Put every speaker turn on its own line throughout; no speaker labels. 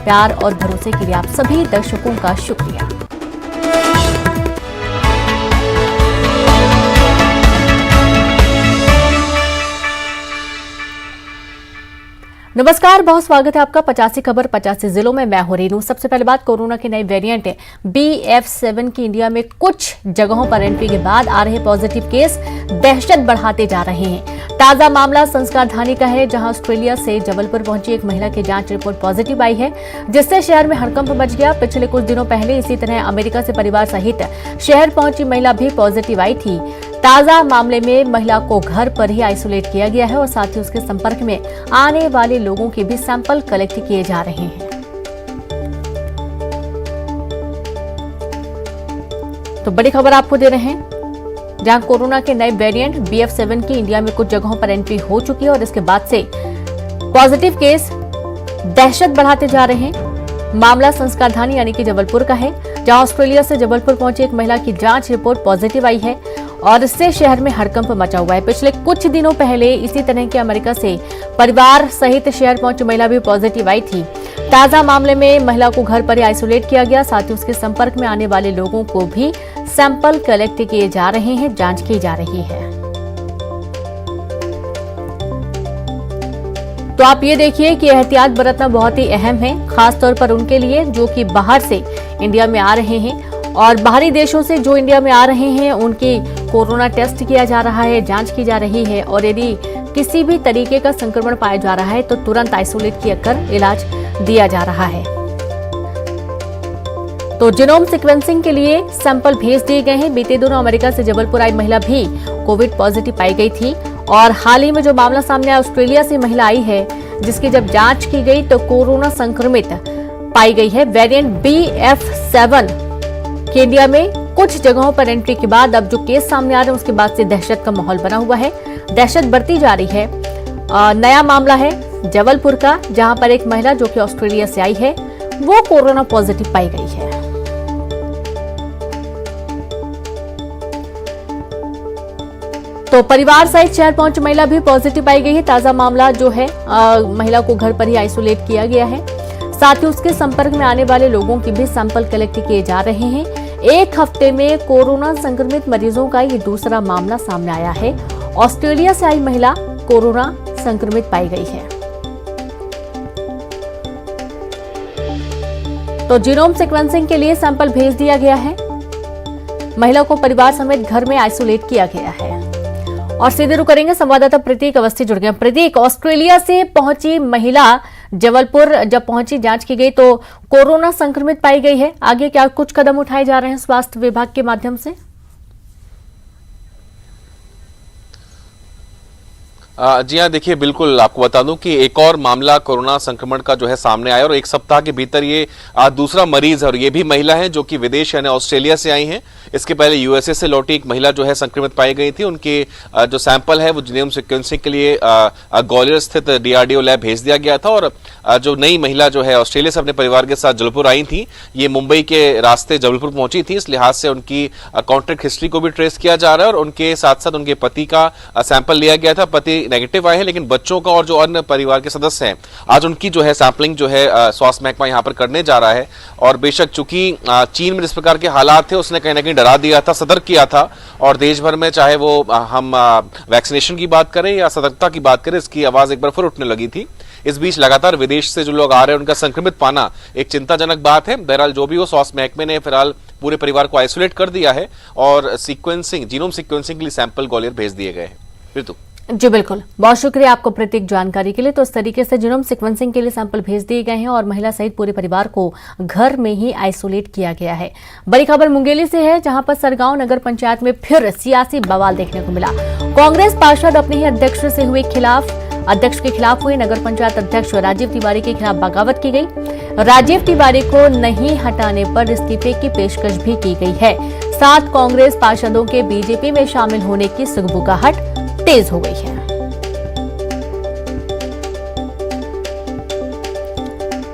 प्यार और भरोसे के लिए आप सभी दर्शकों का शुक्रिया। नमस्कार, बहुत स्वागत है आपका 85 खबर 85 जिलों में। मैं हूं रेनू। सबसे पहले बात कोरोना के नए वेरिएंट BF7 की इंडिया में कुछ जगहों पर एंट्री के बाद आ रहे पॉजिटिव केस दहशत बढ़ाते जा रहे हैं। ताजा मामला संस्कारधानी का है, जहां ऑस्ट्रेलिया से जबलपुर पहुंची एक महिला की जांच रिपोर्ट पॉजिटिव आई है, जिससे शहर में हड़कंप मच गया। पिछले कुछ दिनों पहले इसी तरह अमेरिका से परिवार सहित शहर पहुंची महिला भी पॉजिटिव आई थी। ताजा मामले में महिला को घर पर ही आइसोलेट किया गया है और साथ ही उसके संपर्क में आने वाले लोगों के भी सैंपल कलेक्ट किए जा रहे हैं। तो बड़ी खबर आपको दे रहे हैं, जहां कोरोना के नए वेरिएंट BF7 की इंडिया में कुछ जगहों पर एंट्री हो चुकी है और इसके बाद से पॉजिटिव केस दहशत बढ़ाते जा रहे हैं। मामला संस्कारधानी यानी कि जबलपुर का है, जहां ऑस्ट्रेलिया से जबलपुर पहुंची एक महिला की जांच रिपोर्ट पॉजिटिव आई है और इससे शहर में हड़कंप मचा हुआ है। पिछले कुछ दिनों पहले इसी तरह के अमेरिका से परिवार सहित शहर पहुंची महिला भी पॉजिटिव आई थी। ताजा मामले में महिला को घर पर ही आइसोलेट किया गया, साथ ही उसके संपर्क में आने वाले लोगों को भी सैंपल कलेक्ट किए जा रहे हैं, जांच की जा रही है। तो आप ये देखिए कि एहतियात बरतना बहुत ही अहम है, खासतौर पर उनके लिए जो कि बाहर से इंडिया में आ रहे हैं और बाहरी देशों से जो इंडिया में आ रहे हैं उनकी कोरोना टेस्ट किया जा रहा है, जांच की जा रही है और यदि किसी भी तरीके का संक्रमण पाया जा रहा है तो तुरंत आइसोलेट किया कर इलाज दिया जा रहा है। तो जीनोम सीक्वेंसिंग के लिए सैंपल भेज दिए गए हैं। बीते दिनों अमेरिका से जबलपुर आई महिला भी कोविड पॉजिटिव पाई गई थी और हाल ही में जो मामला सामने आया, ऑस्ट्रेलिया से महिला आई है जिसकी जब जांच की गई तो कोरोना संक्रमित पाई गई है। वेरिएंट BF7 के इंडिया में कुछ जगहों पर एंट्री के बाद अब जो केस सामने आ रहे हैं उसके बाद से दहशत का माहौल बना हुआ है, दहशत बढ़ती जा रही है। नया मामला है जबलपुर का, जहां पर एक महिला जो कि ऑस्ट्रेलिया से आई है वो कोरोना पॉजिटिव पाई गई है। तो परिवार सहित शहर पहुंची महिला भी पॉजिटिव पाई गई है। ताजा मामला जो है महिला को घर पर ही आइसोलेट किया गया है, साथ ही उसके संपर्क में आने वाले लोगों की भी सैंपल कलेक्ट किए जा रहे हैं। एक हफ्ते में कोरोना संक्रमित मरीजों का ये दूसरा मामला सामने आया है। ऑस्ट्रेलिया से आई महिला कोरोना संक्रमित पाई गई है। तो जीनोम सीक्वेंसिंग के लिए सैंपल भेज दिया गया है। महिला को परिवार समेत घर में आइसोलेट किया गया है। और सीधे रुक करेंगे, संवाददाता प्रतीक अवस्थी जुड़ गए। प्रतीक, ऑस्ट्रेलिया से पहुंची महिला जबलपुर जब पहुंची, जांच की गई तो कोरोना संक्रमित पाई गई है। आगे क्या कुछ कदम उठाए जा रहे हैं स्वास्थ्य विभाग के माध्यम से?
जी हाँ, देखिए बिल्कुल आपको बता दूं कि एक और मामला कोरोना संक्रमण का जो है सामने आया और एक सप्ताह के भीतर ये दूसरा मरीज है और ये भी महिला है जो कि विदेश यानी ऑस्ट्रेलिया से आई हैं। इसके पहले USA से लौटी एक महिला जो है संक्रमित पाई गई थी। उनके जो सैंपल है वो जीनोम सीक्वेंसिंग के लिए ग्वालियर स्थित DRDO लैब भेज दिया गया था और जो नई महिला जो है ऑस्ट्रेलिया से अपने परिवार के साथ जबलपुर आई थी, ये मुंबई के रास्ते जबलपुर पहुंची थी। इस लिहाज से उनकी कॉन्टैक्ट हिस्ट्री को भी ट्रेस किया जा रहा है और उनके साथ साथ उनके पति का सैंपल लिया गया था। पति नेगेटिव आए हैं, लेकिन बच्चों का और जो अन्य परिवार के सदस्य हैं आज उनकी जो है सैंपलिंग जो है स्वास्थ्य महकमा यहाँ पर करने जा रहा है। और बेशक चूंकि चीन में जिस प्रकार के हालात थे उसने कहीं ना कहीं डरा दिया था, सतर्क किया था और देश भर में चाहे वो हम वैक्सीनेशन की बात करें या सतर्कता की बात करें, इसकी आवाज एक बार फिर उठने लगी थी। इस बीच लगातार विदेश से जो लोग आ रहे हैं उनका संक्रमित पाना एक चिंताजनक बात है। बहरहाल जो भी हो, स्वास्थ्य महकमे ने फिलहाल पूरे परिवार को आइसोलेट कर दिया है और जीनोम सीक्वेंसिंग के लिए सैंपल ग्वालियर भेज दिए गए हैं। ऋतु
जी बिल्कुल, बहुत शुक्रिया आपको प्रतीक जानकारी के लिए। तो इस तरीके से जीनोम सीक्वेंसिंग के लिए सैंपल भेज दिए गए हैं और महिला सहित पूरे परिवार को घर में ही आइसोलेट किया गया है। बड़ी खबर मुंगेली से है, जहां पर सरगांव नगर पंचायत में फिर सियासी बवाल देखने को मिला। कांग्रेस पार्षद अपने ही अध्यक्ष के खिलाफ हुए। नगर पंचायत अध्यक्ष राजीव तिवारी के खिलाफ बगावत की गई। राजीव तिवारी को नहीं हटाने पर इस्तीफे की पेशकश भी की गई है। 7 कांग्रेस पार्षदों के बीजेपी में शामिल होने की सुगबुगाहट तेज हो गई है।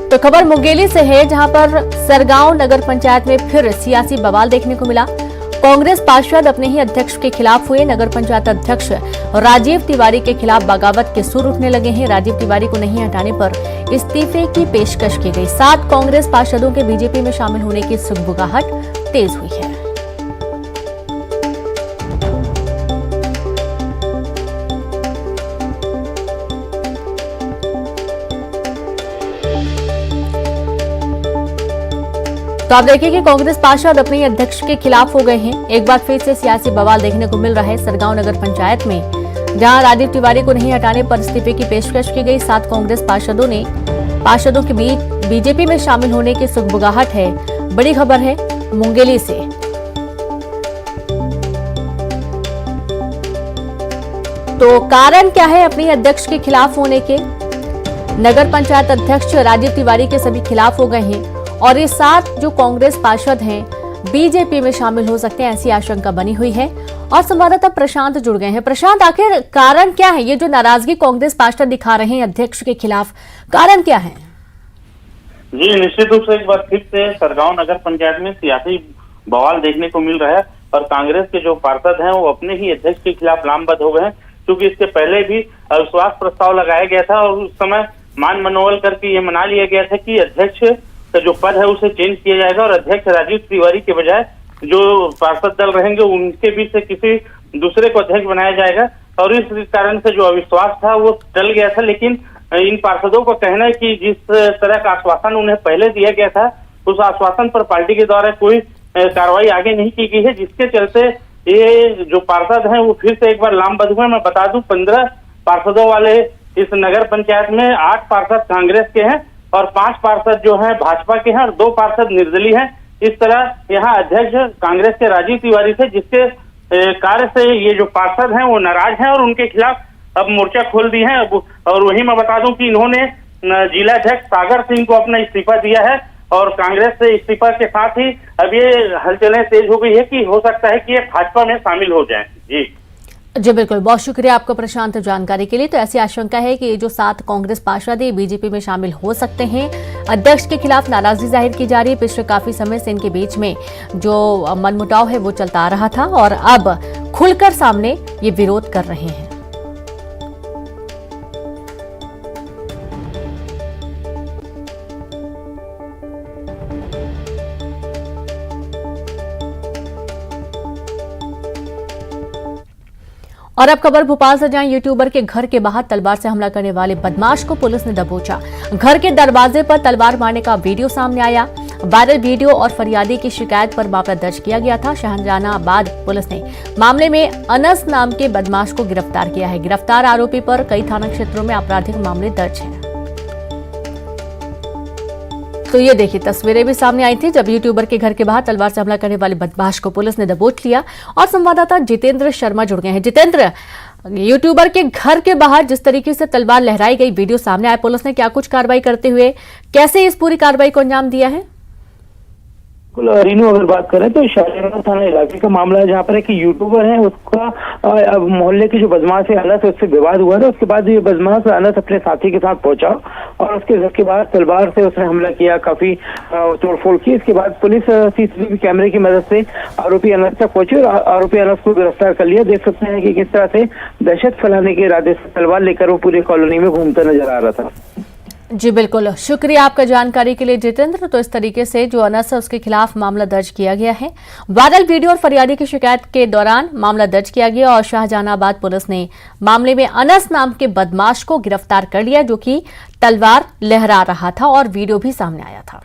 तो खबर मुंगेली से है, जहां पर सरगांव नगर पंचायत में फिर सियासी बवाल देखने को मिला। कांग्रेस पार्षद अपने ही अध्यक्ष के खिलाफ हुए। नगर पंचायत अध्यक्ष राजीव तिवारी के खिलाफ बगावत के सुर उठने लगे हैं। राजीव तिवारी को नहीं हटाने पर इस्तीफे की पेशकश की गई। 7 कांग्रेस पार्षदों के बीजेपी में शामिल होने की सुगबुगाहट तेज हुई है। तो आप देखिए कि कांग्रेस पार्षद अपने ही अध्यक्ष के खिलाफ हो गए हैं। एक बार फिर से सियासी बवाल देखने को मिल रहा है सरगांव नगर पंचायत में, जहां राजीव तिवारी को नहीं हटाने पर इस्तीफे की पेशकश की गई। 7 कांग्रेस पार्षदों के बीच बीजेपी में शामिल होने की सुगबुगाहट है। बड़ी खबर है मुंगेली से। तो कारण क्या है अपने अध्यक्ष के खिलाफ होने के? नगर पंचायत अध्यक्ष राजीव तिवारी के सभी खिलाफ हो गए हैं और ये 7 जो कांग्रेस पार्षद हैं बीजेपी में शामिल हो सकते हैं, ऐसी आशंका बनी हुई है। और संवाददाता प्रशांत जुड़ गए हैं। प्रशांत, आखिर कारण क्या है? ये जो नाराजगी कांग्रेस पार्षद दिखा रहे हैं अध्यक्ष के खिलाफ, कारण क्या है?
जी, निश्चित रूप से एक बार फिर से सरगांव नगर पंचायत में सियासी बवाल देखने को मिल रहा है और कांग्रेस के जो पार्षद हैं वो अपने ही अध्यक्ष के खिलाफ लामबंद हो गए हैं, क्योंकि इसके पहले भी अविश्वास प्रस्ताव लगाया गया था और उस समय मान मनोबल करके ये मना लिया गया था कि अध्यक्ष का जो पद है उसे चेंज किया जाएगा और अध्यक्ष राजीव तिवारी के बजाय जो पार्षद दल रहेंगे उनके बीच से किसी दूसरे को अध्यक्ष बनाया जाएगा। और इस कारण से जो अविश्वास था वो टल गया था। लेकिन इन पार्षदों का कहना है कि जिस तरह का आश्वासन उन्हें पहले दिया गया था उस आश्वासन पर पार्टी के द्वारा कोई कार्रवाई आगे नहीं की गई है, जिसके चलते ये जो पार्षद हैं वो फिर से एक बार लामबंद हुए। मैं बता दूं 15 पार्षदों वाले इस नगर पंचायत में 8 पार्षद कांग्रेस के हैं और 5 पार्षद जो हैं भाजपा के हैं और 2 पार्षद निर्दलीय हैं। इस तरह यहाँ अध्यक्ष कांग्रेस के राजीव तिवारी थे, जिसके कार्य से ये जो पार्षद हैं वो नाराज हैं और उनके खिलाफ अब मोर्चा खोल दी है। और वहीं मैं बता दूं कि इन्होंने जिला अध्यक्ष सागर सिंह को अपना इस्तीफा दिया है और कांग्रेस से इस्तीफा के साथ ही अब ये हलचलें तेज हो गई है कि हो सकता है कि ये भाजपा में शामिल हो जाएं।
जी बिल्कुल, बहुत शुक्रिया आपका प्रशांत जानकारी के लिए। तो ऐसी आशंका है कि ये जो 7 कांग्रेस पार्षद है बीजेपी में शामिल हो सकते हैं। अध्यक्ष के खिलाफ नाराजगी जाहिर की जा रही है। पिछले काफी समय से इनके बीच में जो मनमुटाव है वो चलता आ रहा था और अब खुलकर सामने ये विरोध कर रहे हैं। और अब खबर भोपाल से, जहां यूट्यूबर के घर के बाहर तलवार से हमला करने वाले बदमाश को पुलिस ने दबोचा। घर के दरवाजे पर तलवार मारने का वीडियो सामने आया। वायरल वीडियो और फरियादी की शिकायत पर मामला दर्ज किया गया था। शाहजहानाबाद पुलिस ने मामले में अनस नाम के बदमाश को गिरफ्तार किया है। गिरफ्तार आरोपी पर कई थाना क्षेत्रों में आपराधिक मामले दर्ज हैं। तो ये देखिए तस्वीरें भी सामने आई थी जब यूट्यूबर के घर के बाहर तलवार से हमला करने वाले बदमाश को पुलिस ने दबोच लिया। और संवाददाता जितेंद्र शर्मा जुड़ गए हैं। जितेंद्र, यूट्यूबर के घर के बाहर जिस तरीके से तलवार लहराई गई, वीडियो सामने आया, पुलिस ने क्या कुछ कार्रवाई करते हुए कैसे इस पूरी कार्रवाई को अंजाम दिया है?
रीनू, अगर बात करें तो शाहजहानाबाद थाना इलाके का मामला है, जहाँ पर एक यूट्यूबर है उसका मोहल्ले के जो बदमाश है अनस, उससे विवाद हुआ था। उसके बाद ये बदमाश अनस अपने साथी के साथ पहुंचा और उसके घर के बाद तलवार से उसने हमला किया, काफी तोड़फोड़ की। इसके बाद पुलिस सीसीटीवी कैमरे की मदद से आरोपी अनस तक पहुंची और आरोपी अनस को गिरफ्तार कर लिया। देख सकते हैं कि किस तरह से दहशत फैलाने के इरादे से तलवार लेकर वो पूरी कॉलोनी में घूमता नजर आ रहा था।
जी बिल्कुल, शुक्रिया आपका जानकारी के लिए जितेंद्र। तो इस तरीके से जो अनस है उसके खिलाफ मामला दर्ज किया गया है। वायरल वीडियो और फरियादी की शिकायत के दौरान मामला दर्ज किया गया और शाहजहानाबाद पुलिस ने मामले में अनस नाम के बदमाश को गिरफ्तार कर लिया, जो कि तलवार लहरा रहा था और वीडियो भी सामने आया था।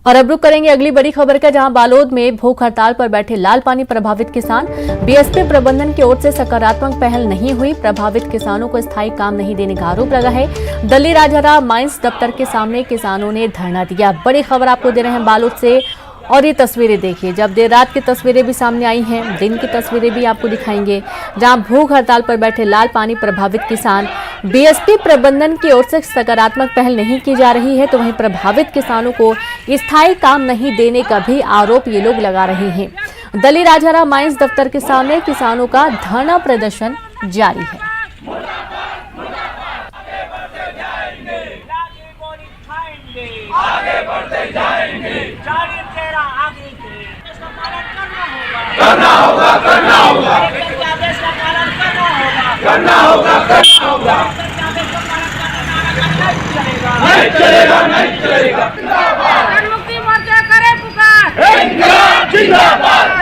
और अब रुक करेंगे अगली बड़ी खबर का, जहां बालोद में भूख हड़ताल पर बैठे लाल पानी प्रभावित किसान। बीएसपी प्रबंधन की ओर से सकारात्मक पहल नहीं हुई। प्रभावित किसानों को स्थायी काम नहीं देने का आरोप लगा है। दिल्ली राजहरा माइंस दफ्तर के सामने किसानों ने धरना दिया। बड़ी खबर आपको दे रहे हैं बालोद से। और ये तस्वीरें देखिए, जब देर रात की तस्वीरें भी सामने आई हैं, दिन की तस्वीरें भी आपको दिखाएंगे, जहां भूख हड़ताल पर बैठे लाल पानी प्रभावित किसान। बीएसपी प्रबंधन की ओर से सकारात्मक पहल नहीं की जा रही है, तो वहीं प्रभावित किसानों को स्थायी काम नहीं देने का भी आरोप ये लोग लगा रहे हैं। दिल्ली राजहरा माइंस दफ्तर के सामने किसानों का धरना प्रदर्शन जारी है।
आगे बढ़ते जाएंगे, जारी मुक्ति मोर्चा करे पुकार,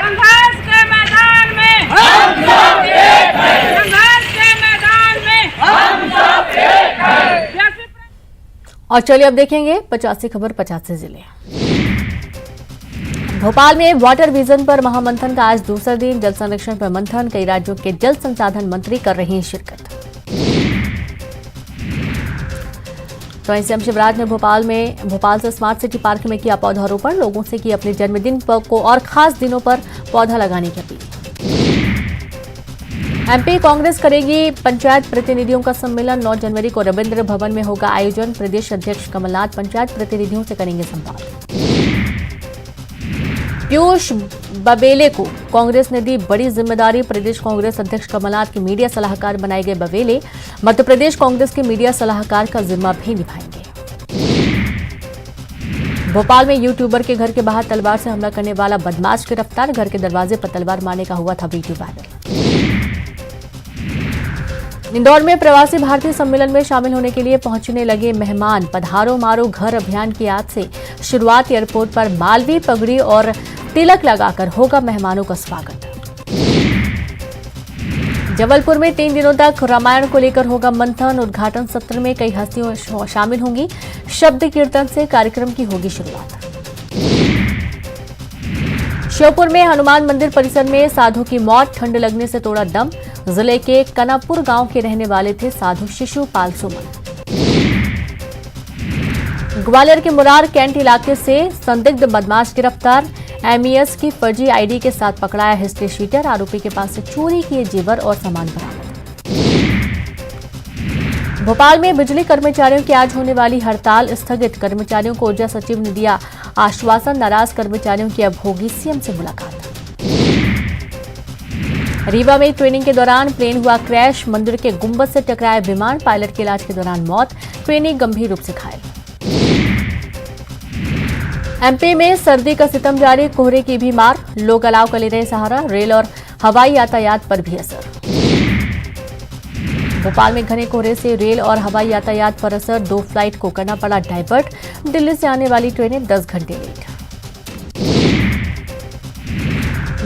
संघर्ष के मैदान में हम सब एक हैं, संघर्ष के मैदान में हम सब एक हैं।
और चलिए अब देखेंगे 50 खबर 50 जिले। भोपाल में वाटर विजन पर महामंथन का आज दूसरा दिन। जल संरक्षण पर मंथन, कई राज्यों के जल संसाधन मंत्री कर रहे हैं शिरकत। तो सीएम शिवराज ने भोपाल से स्मार्ट सिटी पार्क में किया पौधारोपण, लोगों से की अपने जन्मदिन को और खास दिनों पर पौधा लगाने की अपील। एमपी कांग्रेस करेगी पंचायत प्रतिनिधियों का सम्मेलन, 9 जनवरी को रविंद्र भवन में होगा आयोजन। प्रदेश अध्यक्ष कमलनाथ पंचायत प्रतिनिधियों से करेंगे संवाद। पीयूष बबेले को कांग्रेस ने दी बड़ी जिम्मेदारी, प्रदेश कांग्रेस अध्यक्ष कमलनाथ के मीडिया सलाहकार बनाए गए बबेले मध्य प्रदेश कांग्रेस के मीडिया सलाहकार का जिम्मा भी निभाएंगे। भोपाल में यूट्यूबर के घर के बाहर तलवार से हमला करने वाला बदमाश गिरफ्तार, घर के दरवाजे पर तलवार मारने का हुआ था वीडियो वायरल। इंदौर में प्रवासी भारतीय सम्मेलन में शामिल होने के लिए पहुंचने लगे मेहमान, पधारो मारो घर अभियान की आज से शुरुआत। एयरपोर्ट पर मालवी पगड़ी और तिलक लगाकर होगा मेहमानों का स्वागत। जबलपुर में 3 दिनों तक रामायण को लेकर होगा मंथन, उद्घाटन सत्र में कई हस्तियां शामिल होंगी, शब्द कीर्तन से कार्यक्रम की होगी शुरुआत। श्योपुर में हनुमान मंदिर परिसर में साधु की मौत, ठंड लगने से तोड़ा दम। जिले के कनापुर गांव के रहने वाले थे साधु शिशुपाल सुमन। ग्वालियर के मुरार कैंट इलाके से संदिग्ध बदमाश गिरफ्तार, एमईएस की फर्जी आईडी के साथ पकड़ाया हिस्ट्री शीटर, आरोपी के पास से चोरी किए जेवर और सामान बरामद। भोपाल में बिजली कर्मचारियों की आज होने वाली हड़ताल स्थगित, कर्मचारियों को ऊर्जा सचिव ने दिया आश्वासन, नाराज कर्मचारियों की अब होगी सीएम से मुलाकात। रीवा में ट्रेनिंग के दौरान प्लेन हुआ क्रैश, मंदिर के गुंबद से टकराया विमान, पायलट के इलाज के दौरान मौत, ट्रेनी गंभीर रूप से घायल। एमपी में सर्दी का सितम जारी, कोहरे की भी मार, लोग अलाव का ले रहे सहारा, रेल और हवाई यातायात पर भी असर। भोपाल में घने कोहरे से रेल और हवाई यातायात पर असर, 2 फ्लाइट को करना पड़ा डाइवर्ट, दिल्ली से आने वाली ट्रेनें 10 घंटे लेट।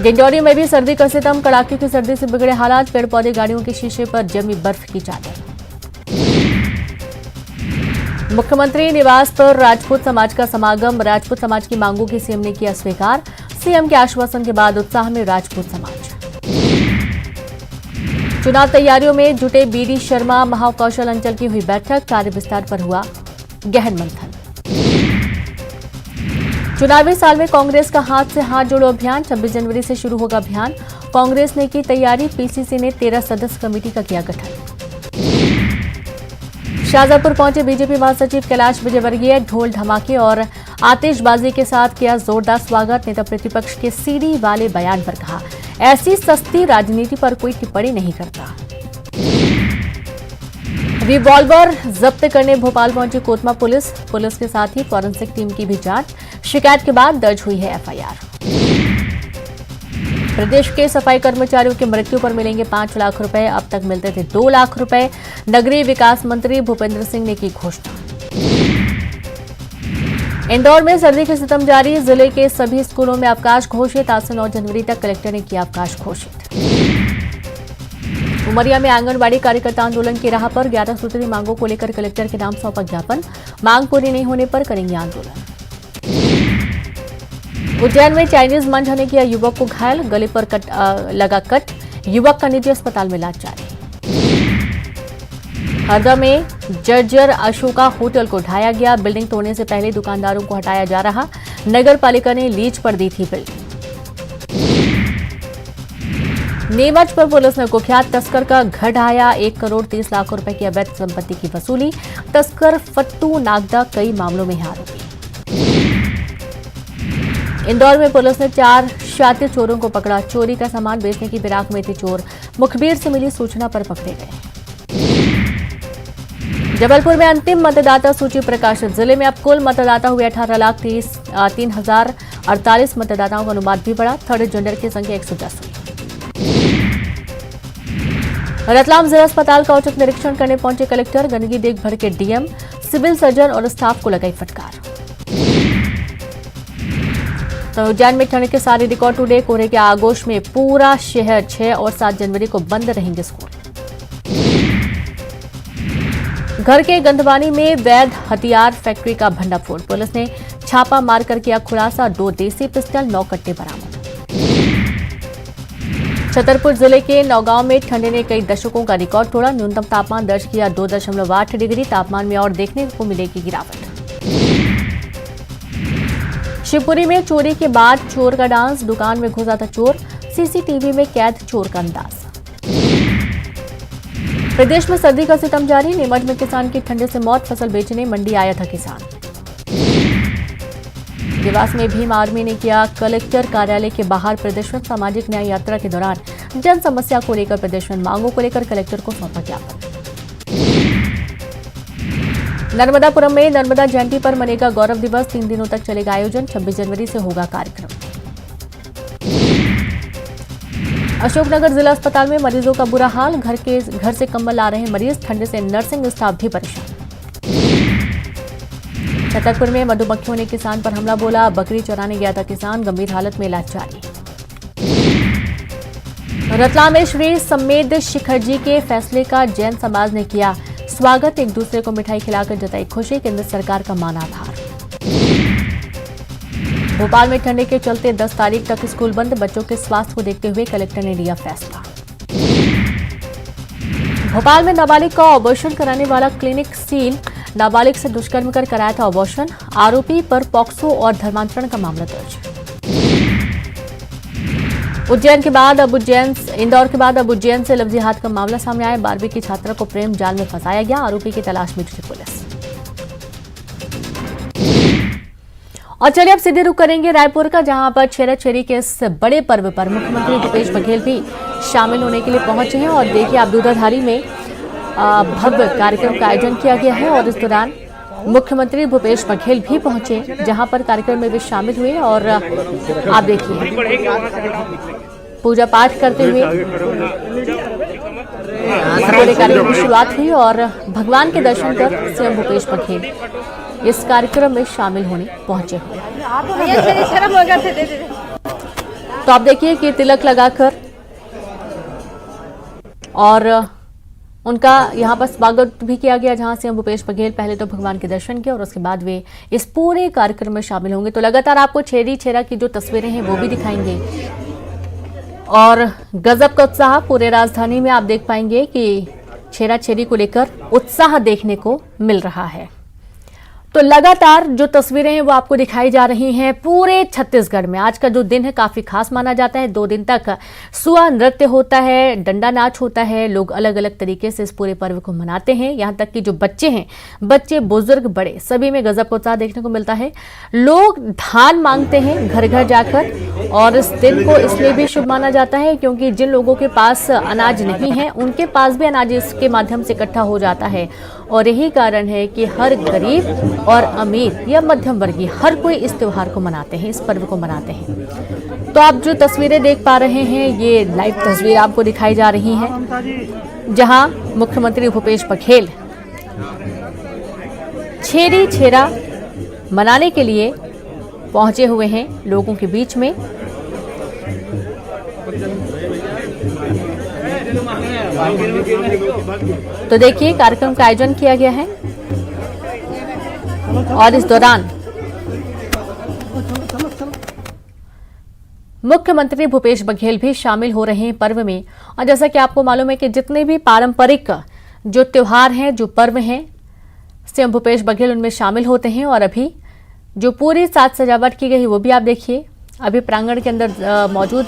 डिंडौरी में भी सर्दी का सितम, कड़ाके की सर्दी से बिगड़े हालात, पेड़ पौधे गाड़ियों के शीशे पर जमी बर्फ की चादर। मुख्यमंत्री निवास पर राजपूत समाज का समागम, राजपूत समाज की मांगों की सीएम ने किया स्वीकार, सीएम के आश्वासन के बाद उत्साह में राजपूत समाज। चुनाव तैयारियों में जुटे बीडी शर्मा, महाकौशल अंचल की हुई बैठक, कार्य विस्तार पर हुआ गहन मंथन। चुनावी साल में कांग्रेस का हाथ से हाथ जोड़ो अभियान, 26 जनवरी से शुरू होगा अभियान, कांग्रेस ने की तैयारी, पीसीसी ने 13 सदस्य कमेटी का किया गठन। शाहजहांपुर पहुंचे बीजेपी महासचिव कैलाश विजयवर्गीय, ढोल धमाके और आतिशबाजी के साथ किया जोरदार स्वागत, नेता प्रतिपक्ष के सीडी वाले बयान पर कहा ऐसी सस्ती राजनीति पर कोई टिप्पणी नहीं करता। रिवॉल्वर जब्त करने भोपाल पहुंची कोतमा पुलिस के साथ ही फॉरेंसिक टीम की भी जांच, शिकायत के बाद दर्ज हुई है एफआईआर। प्रदेश के सफाई कर्मचारियों की मृत्यु पर मिलेंगे 5 लाख रुपए, अब तक मिलते थे 2 लाख रुपए, नगरीय विकास मंत्री भूपेंद्र सिंह ने की घोषणा। इंदौर में सर्दी के सितम जारी, जिले के सभी स्कूलों में अवकाश घोषित, आज से 9 जनवरी तक कलेक्टर ने किया अवकाश घोषित। उमरिया में आंगनबाड़ी कार्यकर्ता आंदोलन की राह पर, 11 सूत्री मांगों को लेकर कलेक्टर के नाम सौंपा ज्ञापन, मांग पूरी नहीं होने पर करेंगे आंदोलन। उज्जैन में चाइनीज मंच ने किया युवक को घायल, गले पर लगा कट, युवक का निजी अस्पताल में इलाज जारी। हरदा में जर्जर अशोका होटल को ढाया गया, बिल्डिंग तोड़ने से पहले दुकानदारों को हटाया जा रहा, नगर पालिका ने लीज पर दी थी बिल्डिंग। नीमच पर पुलिस ने कुख्यात तस्कर का घर ढाया, 1 करोड़ 30 लाख रुपए की अवैध संपत्ति की वसूली, तस्कर फट्टू नागदा कई मामलों में है आरोपी। इंदौर में पुलिस ने 4 शातिर चोरों को पकड़ा, चोरी का सामान बेचने की फिराक में थे चोर, मुखबिर से मिली सूचना पर पकड़े गए। जबलपुर में अंतिम मतदाता सूची प्रकाशित, जिले में अब कुल मतदाता हुए 18,03,048 मतदाताओं का अनुपात भी बढ़ा, थर्ड जेंडर की संख्या 110 हुई। रतलाम जिला अस्पताल का औचक निरीक्षण करने पहुंचे कलेक्टर। गंदगी देख भड़के डीएम, सिविल सर्जन और स्टाफ को लगाई फटकार। तो उज्जैन में ठंड के सारे रिकॉर्ड टूटे। कोहरे के आगोश में पूरा शहर 6 और 7 जनवरी को बंद रहेंगे स्कूल। घर के गंधवानी में वैध हथियार फैक्ट्री का भंडाफोड़। पुलिस ने छापा मारकर किया खुलासा। 2 देसी पिस्टल, 9 कट्टे बरामद। छतरपुर जिले के नौगांव में ठंड ने कई दशकों का रिकॉर्ड तोड़ा। न्यूनतम तापमान दर्ज किया 2.8 डिग्री। तापमान में और देखने को मिलेगी गिरावट। शिवपुरी में चोरी के बाद चोर का डांस। दुकान में घुसा था चोर। सीसीटीवी में कैद चोर का अंदाज। प्रदेश में सर्दी का सितम जारी। नीमच में किसान की ठंड से मौत। फसल बेचने मंडी आया था किसान। देवास में भीम आर्मी ने किया कलेक्टर कार्यालय के बाहर प्रदर्शन। सामाजिक न्याय यात्रा के दौरान जन समस्या को लेकर प्रदर्शन। मांगों को लेकर कलेक्टर को सौंपा ज्ञापन। नर्मदापुरम में नर्मदा जयंती पर मनेगा गौरव दिवस। 3 दिनों तक चलेगा आयोजन। 26 जनवरी से होगा कार्यक्रम। अशोकनगर जिला अस्पताल में मरीजों का बुरा हाल। घर से कंबल ला रहे मरीज। ठंड से नर्सिंग स्टाफ भी परेशान। छतरपुर में मधुमक्खियों ने किसान पर हमला बोला। बकरी चराने गया था किसान। गंभीर हालत में इलाज जारी। रतलाम में श्री सम्मेद शिखर जी के फैसले का जैन समाज ने किया स्वागत। एक दूसरे को मिठाई खिलाकर जताई खुशी। केंद्र सरकार का माना आभार। भोपाल में ठंड के चलते 10 तारीख तक स्कूल बंद। बच्चों के स्वास्थ्य को देखते हुए कलेक्टर ने लिया फैसला। भोपाल में नाबालिग का अबॉर्शन कराने वाला क्लिनिक सील। नाबालिग से दुष्कर्म कर कराया था अबॉर्शन। आरोपी पर पॉक्सो और धर्मांतरण का मामला दर्ज। इंदौर के बाद अब उज्जैन से लफ्जी हाथ का मामला सामने आया। 12वीं की छात्रा को प्रेम जाल में फंसाया गया। आरोपी की तलाश में जुटी पुलिस। और चलिए अब सीधे रुख करेंगे रायपुर का, जहां पर छेरा छेरी के इस बड़े पर्व पर मुख्यमंत्री भूपेश बघेल भी शामिल होने के लिए पहुंचे हैं। और देखिए आप दूधाधारी में भव्य कार्यक्रम का आयोजन किया गया है और इस दौरान मुख्यमंत्री भूपेश बघेल भी पहुंचे, जहां पर कार्यक्रम में वे शामिल हुए। और आप देखिए पूजा पाठ करते हुए पूरे कार्यक्रम की शुरुआत हुई और भगवान के दर्शन कर सीएम भूपेश बघेल इस कार्यक्रम में शामिल होने पहुंचे हुए। तो आप देखिए कि तिलक लगाकर और उनका यहां पर स्वागत भी किया गया, जहां सीएम भूपेश बघेल पहले तो भगवान के दर्शन किए और उसके बाद वे इस पूरे कार्यक्रम में शामिल होंगे। तो लगातार आपको छेरी छेरा की जो तस्वीरें हैं वो भी दिखाएंगे और गजब का उत्साह पूरे राजधानी में आप देख पाएंगे कि छेरा छेरी को लेकर उत्साह देखने को मिल रहा है। तो लगातार जो तस्वीरें हैं वो आपको दिखाई जा रही हैं पूरे छत्तीसगढ़ में। आज का जो दिन है काफी खास माना जाता है। 2 दिन तक सुआ नृत्य होता है, डंडा नाच होता है। लोग अलग अलग तरीके से इस पूरे पर्व को मनाते हैं। यहाँ तक कि जो बच्चे हैं, बच्चे बुजुर्ग बड़े सभी में गजब का उत्साह देखने को मिलता है। लोग धान मांगते हैं घर घर जाकर और इस दिन को इसलिए भी शुभ माना जाता है क्योंकि जिन लोगों के पास अनाज नहीं है उनके पास भी अनाज इसके माध्यम से इकट्ठा हो जाता है। और यही कारण है कि हर गरीब और अमीर या मध्यम वर्गीय हर कोई इस त्योहार को मनाते हैं, इस पर्व को मनाते हैं। तो आप जो तस्वीरें देख पा रहे हैं ये लाइव तस्वीर आपको दिखाई जा रही हैं, जहां मुख्यमंत्री भूपेश बघेल छेरी छेरा मनाने के लिए पहुंचे हुए हैं लोगों के बीच में। तो देखिए कार्यक्रम का आयोजन किया गया है और इस दौरान मुख्यमंत्री भूपेश बघेल भी शामिल हो रहे हैं पर्व में। और जैसा कि आपको मालूम है कि जितने भी पारंपरिक जो त्योहार हैं, जो पर्व हैं, सीएम भूपेश बघेल उनमें शामिल होते हैं। और अभी जो पूरी साज सजावट की गई वो भी आप देखिए। अभी प्रांगण के अंदर मौजूद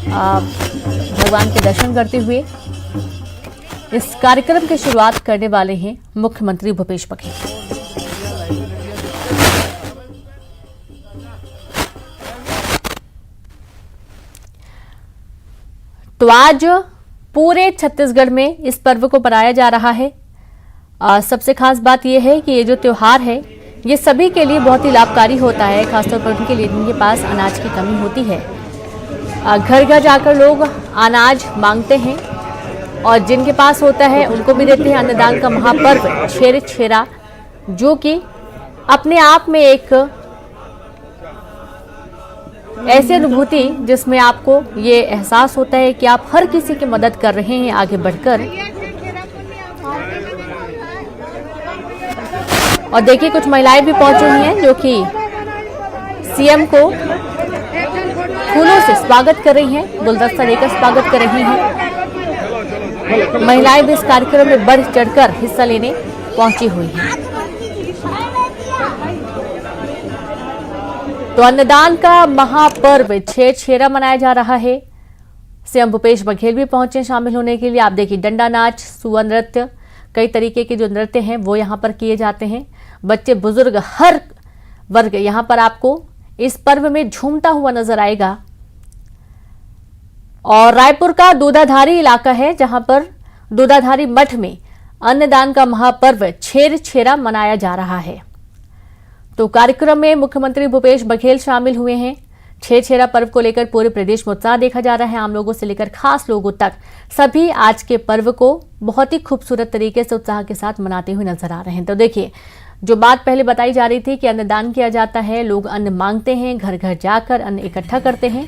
भगवान के दर्शन करते हुए इस कार्यक्रम की शुरुआत करने वाले हैं मुख्यमंत्री भूपेश बघेल। तो आज पूरे छत्तीसगढ़ में इस पर्व को मनाया जा रहा है। सबसे खास बात यह है कि ये जो त्योहार है ये सभी के लिए बहुत ही लाभकारी होता है, खासतौर पर उनके लिए जिनके पास अनाज की कमी होती है। घर घर जाकर लोग अनाज मांगते हैं और जिनके पास होता है उनको भी देते हैं। अन्नदान का महापर्व छेर छेरा, जो कि अपने आप में एक ऐसी अनुभूति जिसमें आपको ये एहसास होता है कि आप हर किसी की मदद कर रहे हैं आगे बढ़कर। और देखिए कुछ महिलाएं भी पहुंची हुई हैं जो कि सीएम को फूलों से स्वागत कर रही हैं, गुलदस्ता लेकर स्वागत कर रही हैं। महिलाएं भी इस कार्यक्रम में बढ़ चढ़कर हिस्सा लेने पहुंची हुई हैं। तो अन्नदान का महापर्व छेर छेरा मनाया जा रहा है। सीएम भूपेश बघेल भी पहुंचे शामिल होने के लिए। आप देखिए डंडा नाच, सुआ नृत्य, कई तरीके के जो नृत्य हैं वो यहाँ पर किए जाते हैं। बच्चे बुजुर्ग हर वर्ग यहाँ पर आपको इस पर्व में झूमता हुआ नजर आएगा। और रायपुर का दूधाधारी इलाका है जहां पर दूधाधारी मठ में अन्नदान का महापर्व छेर छेरा मनाया जा रहा है। तो कार्यक्रम में मुख्यमंत्री भूपेश बघेल शामिल हुए हैं। छेर छेरा पर्व को लेकर पूरे प्रदेश में उत्साह देखा जा रहा है। आम लोगों से लेकर खास लोगों तक सभी आज के पर्व को बहुत ही खूबसूरत तरीके से उत्साह के साथ मनाते हुए नजर आ रहे हैं। तो देखिए जो बात पहले बताई जा रही थी कि अन्नदान किया जाता है, लोग अन्न मांगते हैं, घर घर जाकर अन्न इकट्ठा करते हैं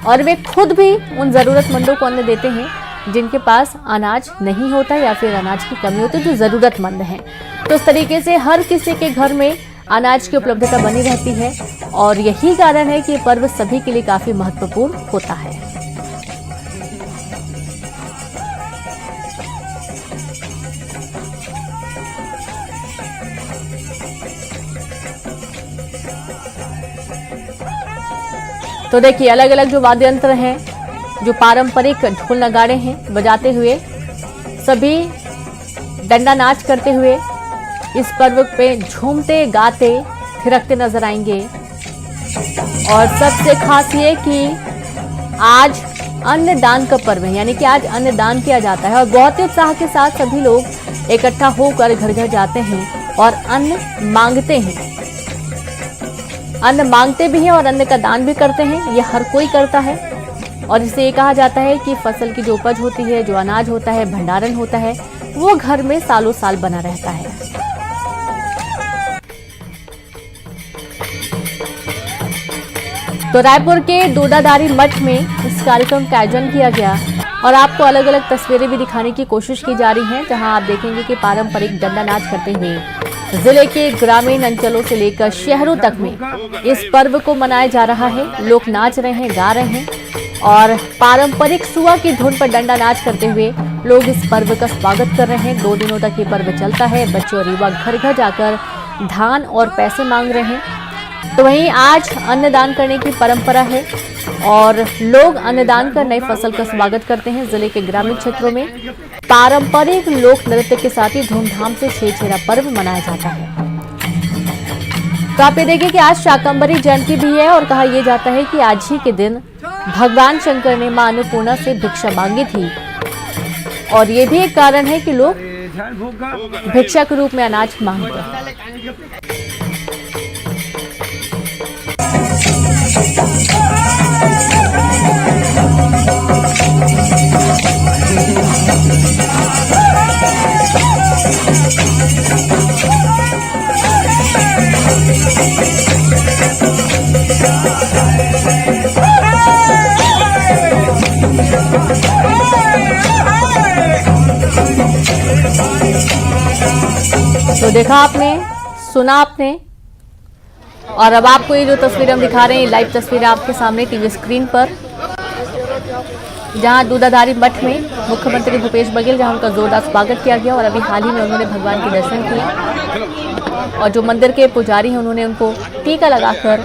और वे खुद भी उन जरूरतमंदों को अन्न देते हैं जिनके पास अनाज नहीं होता या फिर अनाज की कमी होती है, जो जरूरतमंद हैं। तो इस तरीके से हर किसी के घर में अनाज की उपलब्धता बनी रहती है और यही कारण है कि ये पर्व सभी के लिए काफी महत्वपूर्ण होता है। तो देखिए अलग अलग जो वाद्य यंत्र हैं, जो पारंपरिक ढोल नगाड़े हैं बजाते हुए, सभी डंडा नाच करते हुए इस पर्व पे झूमते गाते थिरकते नजर आएंगे। और सबसे खास ये कि आज अन्नदान का पर्व है, यानी कि आज अन्नदान किया जाता है और बहुत ही उत्साह के साथ सभी लोग इकट्ठा होकर घर घर जाते हैं और अन्न मांगते हैं। अन्न मांगते भी हैं और अन्न का दान भी करते हैं। ये हर कोई करता है और इसे ये कहा जाता है कि फसल की जो उपज होती है, जो अनाज होता है, भंडारण होता है, वो घर में सालों साल बना रहता है। तो रायपुर के दूधाधारी मठ में इस कार्यक्रम का आयोजन किया गया और आपको अलग अलग तस्वीरें भी दिखाने की कोशिश की जा रही हैं, जहां आप देखेंगे कि पारंपरिक डंडा नाच करते हुए जिले के ग्रामीण अंचलों से लेकर शहरों तक में इस पर्व को मनाया जा रहा है। लोग नाच रहे हैं, गा रहे हैं और पारंपरिक सुआ की धुन पर डंडा नाच करते हुए लोग इस पर्व का स्वागत कर रहे हैं। 2 दिनों तक ये पर्व चलता है। बच्चे और युवा घर घर जाकर धान और पैसे मांग रहे हैं। तो वहीं आज अन्नदान करने की परंपरा है और लोग अन्नदान कर नई फसल का स्वागत करते हैं। जिले के ग्रामीण क्षेत्रों में पारंपरिक लोक नृत्य के साथ ही धूमधाम से छेर छेरा पर्व मनाया जाता है। तो आप ये देखिए कि आज शाकंभरी जयंती भी है और कहा यह जाता है कि आज ही के दिन भगवान शंकर ने मां अन्नपूर्णा से भिक्षा मांगी थी और ये भी एक कारण है कि लोग भिक्षा के रूप में अनाज मांगते हैं। तो देखा आपने, सुना आपने और अब आपको ये जो तस्वीर हम दिखा रहे हैं, लाइव तस्वीर आपके सामने टीवी स्क्रीन पर, जहां दूधाधारी मठ में मुख्यमंत्री भूपेश बघेल, जहां उनका जोरदार स्वागत किया गया और अभी हाल ही में उन्होंने भगवान के दर्शन किए और जो मंदिर के पुजारी हैं उन्होंने उनको टीका लगाकर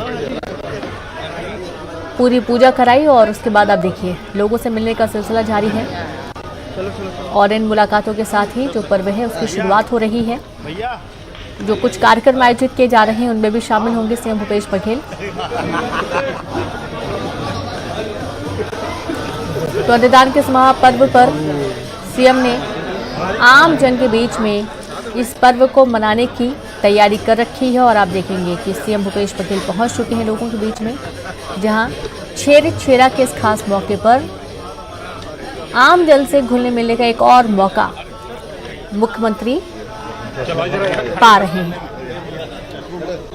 पूरी पूजा कराई और उसके बाद आप देखिए लोगों से मिलने का सिलसिला जारी है और इन मुलाकातों के साथ ही जो पर्व है उसकी शुरुआत हो रही है। जो कुछ कार्यक्रम आयोजित किए जा रहे हैं उनमें भी शामिल होंगे सीएम भूपेश बघेल। तो अन्नदान के इस महापर्व पर सीएम ने आम जन के बीच में इस पर्व को मनाने की तैयारी कर रखी है और आप देखेंगे कि सीएम भूपेश बघेल पहुंच चुके हैं लोगों के बीच में, जहां छेर छेरा के इस खास मौके पर आम जन से घुलने मिलने का एक और मौका मुख्यमंत्री पा रहे हैं।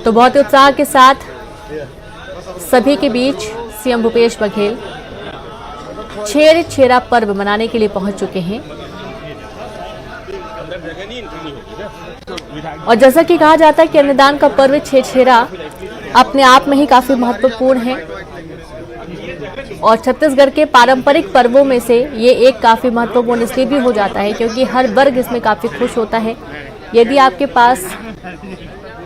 तो बहुत ही उत्साह के साथ सभी के बीच सीएम भूपेश बघेल छेरा पर्व मनाने के लिए पहुंच चुके हैं। और जैसा कि कहा जाता है कि अन्नदान का पर्व छेरा अपने आप में ही काफी महत्वपूर्ण है और छत्तीसगढ़ के पारंपरिक पर्वों में से ये एक काफी महत्वपूर्ण इसलिए भी हो जाता है क्योंकि हर वर्ग इसमें काफी खुश होता है। यदि आपके पास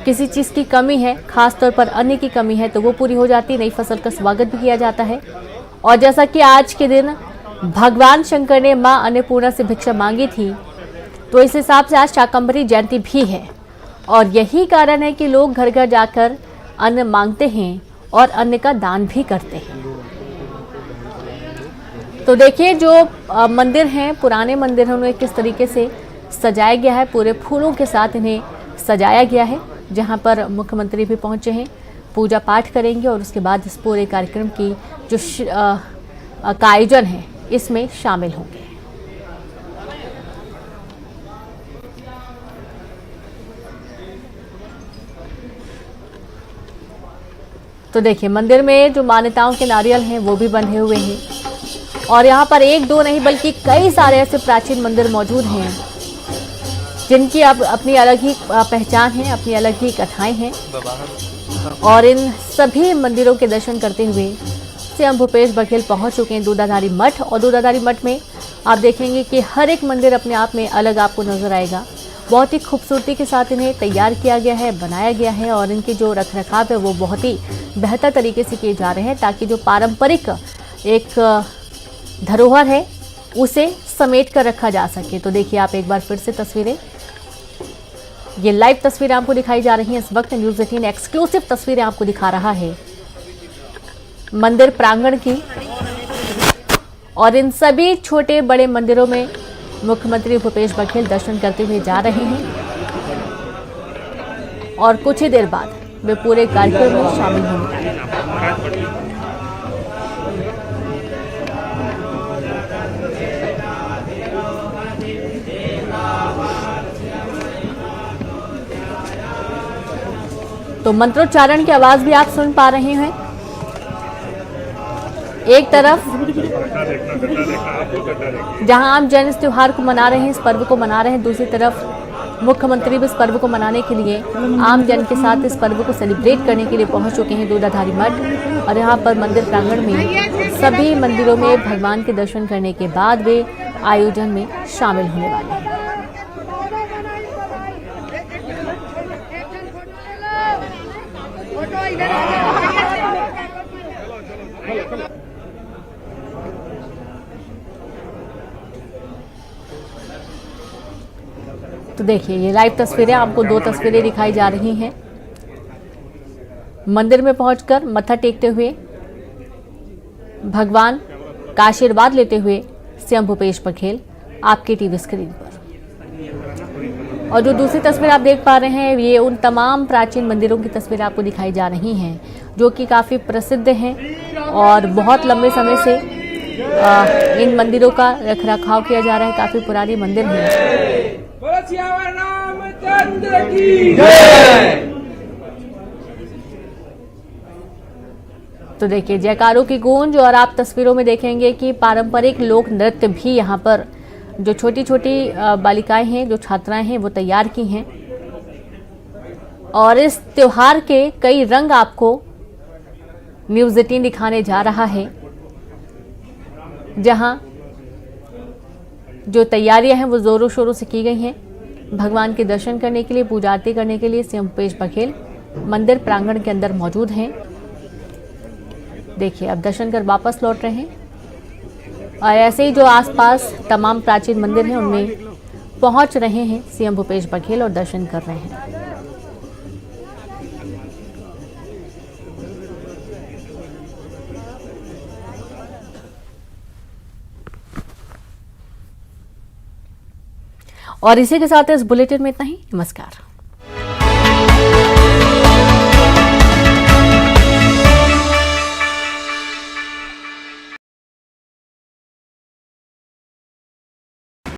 किसी चीज की कमी है, खासतौर पर अन्न की कमी है, तो वो पूरी हो जाती है। नई फसल का स्वागत भी किया जाता है। और जैसा कि आज के दिन भगवान शंकर ने मां अन्नपूर्णा से भिक्षा मांगी थी, तो इस हिसाब से आज शाकंभरी जयंती भी है और यही कारण है कि लोग घर घर जाकर अन्न मांगते हैं और अन्न का दान भी करते हैं। तो देखिए जो मंदिर हैं, पुराने मंदिर हैं, उन्हें किस तरीके से सजाया गया है। पूरे फूलों के साथ इन्हें सजाया गया है, जहां पर मुख्यमंत्री भी पहुंचे हैं, पूजा पाठ करेंगे और उसके बाद इस पूरे कार्यक्रम की जो का आयोजन है इसमें शामिल होंगे। तो देखिए मंदिर में जो मान्यताओं के नारियल हैं वो भी बंधे हुए हैं और यहाँ पर एक दो नहीं बल्कि कई सारे ऐसे प्राचीन मंदिर मौजूद हैं जिनकी अब अपनी अलग ही पहचान है, अपनी अलग ही कथाएं हैं। और इन सभी मंदिरों के दर्शन करते हुए सीएम भूपेश बघेल पहुंच चुके हैं दूधाधारी मठ। और दूधाधारी मठ में आप देखेंगे कि हर एक मंदिर अपने आप में अलग आपको नजर आएगा। बहुत ही खूबसूरती के साथ इन्हें तैयार किया गया है, बनाया गया है और इनकी जो रखरखाव है वो बहुत ही बेहतर तरीके से किए जा रहे हैं ताकि जो पारंपरिक एक धरोहर है उसे समेट कर रखा जा सके। तो देखिए आप एक बार फिर से तस्वीरें, ये लाइव तस्वीरें आपको दिखाई जा रही हैं। इस वक्त न्यूज़ 18 एक्सक्लूसिव तस्वीरें आपको दिखा रहा है मंदिर प्रांगण की और इन सभी छोटे बड़े मंदिरों में मुख्यमंत्री भूपेश बघेल दर्शन करते हुए जा रहे हैं और कुछ ही देर बाद वे पूरे कार्यक्रम में शामिल होंगे। तो मंत्रोच्चारण की आवाज भी आप सुन पा रहे हैं। एक तरफ जहां आम जन इस त्योहार को मना रहे हैं, इस पर्व को मना रहे हैं, दूसरी तरफ मुख्यमंत्री भी इस पर्व को मनाने के लिए आम जन के साथ इस पर्व को सेलिब्रेट करने के लिए पहुंच चुके हैं दूधाधारी मठ। और यहां पर मंदिर प्रांगण में सभी मंदिरों में भगवान के दर्शन करने के बाद वे आयोजन में शामिल होने वाले हैं। तो देखिए ये लाइव तस्वीरें, आपको दो तस्वीरें दिखाई जा रही हैं। मंदिर में पहुंचकर मत्था टेकते हुए भगवान का आशीर्वाद लेते हुए सीएम भूपेश बघेल आपके टीवी स्क्रीन पर। और जो दूसरी तस्वीर आप देख पा रहे हैं ये उन तमाम प्राचीन मंदिरों की तस्वीरें आपको दिखाई जा रही हैं जो कि काफ़ी प्रसिद्ध हैं और बहुत लंबे समय से इन मंदिरों का रखरखाव किया जा रहा है। काफ़ी पुराने मंदिर हैं। तो देखिए जयकारों की गूंज और आप तस्वीरों में देखेंगे कि पारंपरिक लोक नृत्य भी यहाँ पर जो छोटी छोटी बालिकाएं हैं, जो छात्राएं हैं, वो तैयार की हैं। और इस त्योहार के कई रंग आपको न्यूज़ 18 दिखाने जा रहा है, जहां जो तैयारियां हैं वो जोरों शोरों से की गई हैं। भगवान के दर्शन करने के लिए, पूजा आरती करने के लिए सीएम भूपेश बघेल मंदिर प्रांगण के अंदर मौजूद हैं। देखिए अब दर्शन कर वापस लौट रहे हैं और ऐसे ही जो आसपास तमाम प्राचीन मंदिर हैं उनमें पहुंच रहे हैं सीएम भूपेश बघेल और दर्शन कर रहे हैं। और इसी के साथ इस बुलेटिन में इतना ही। नमस्कार।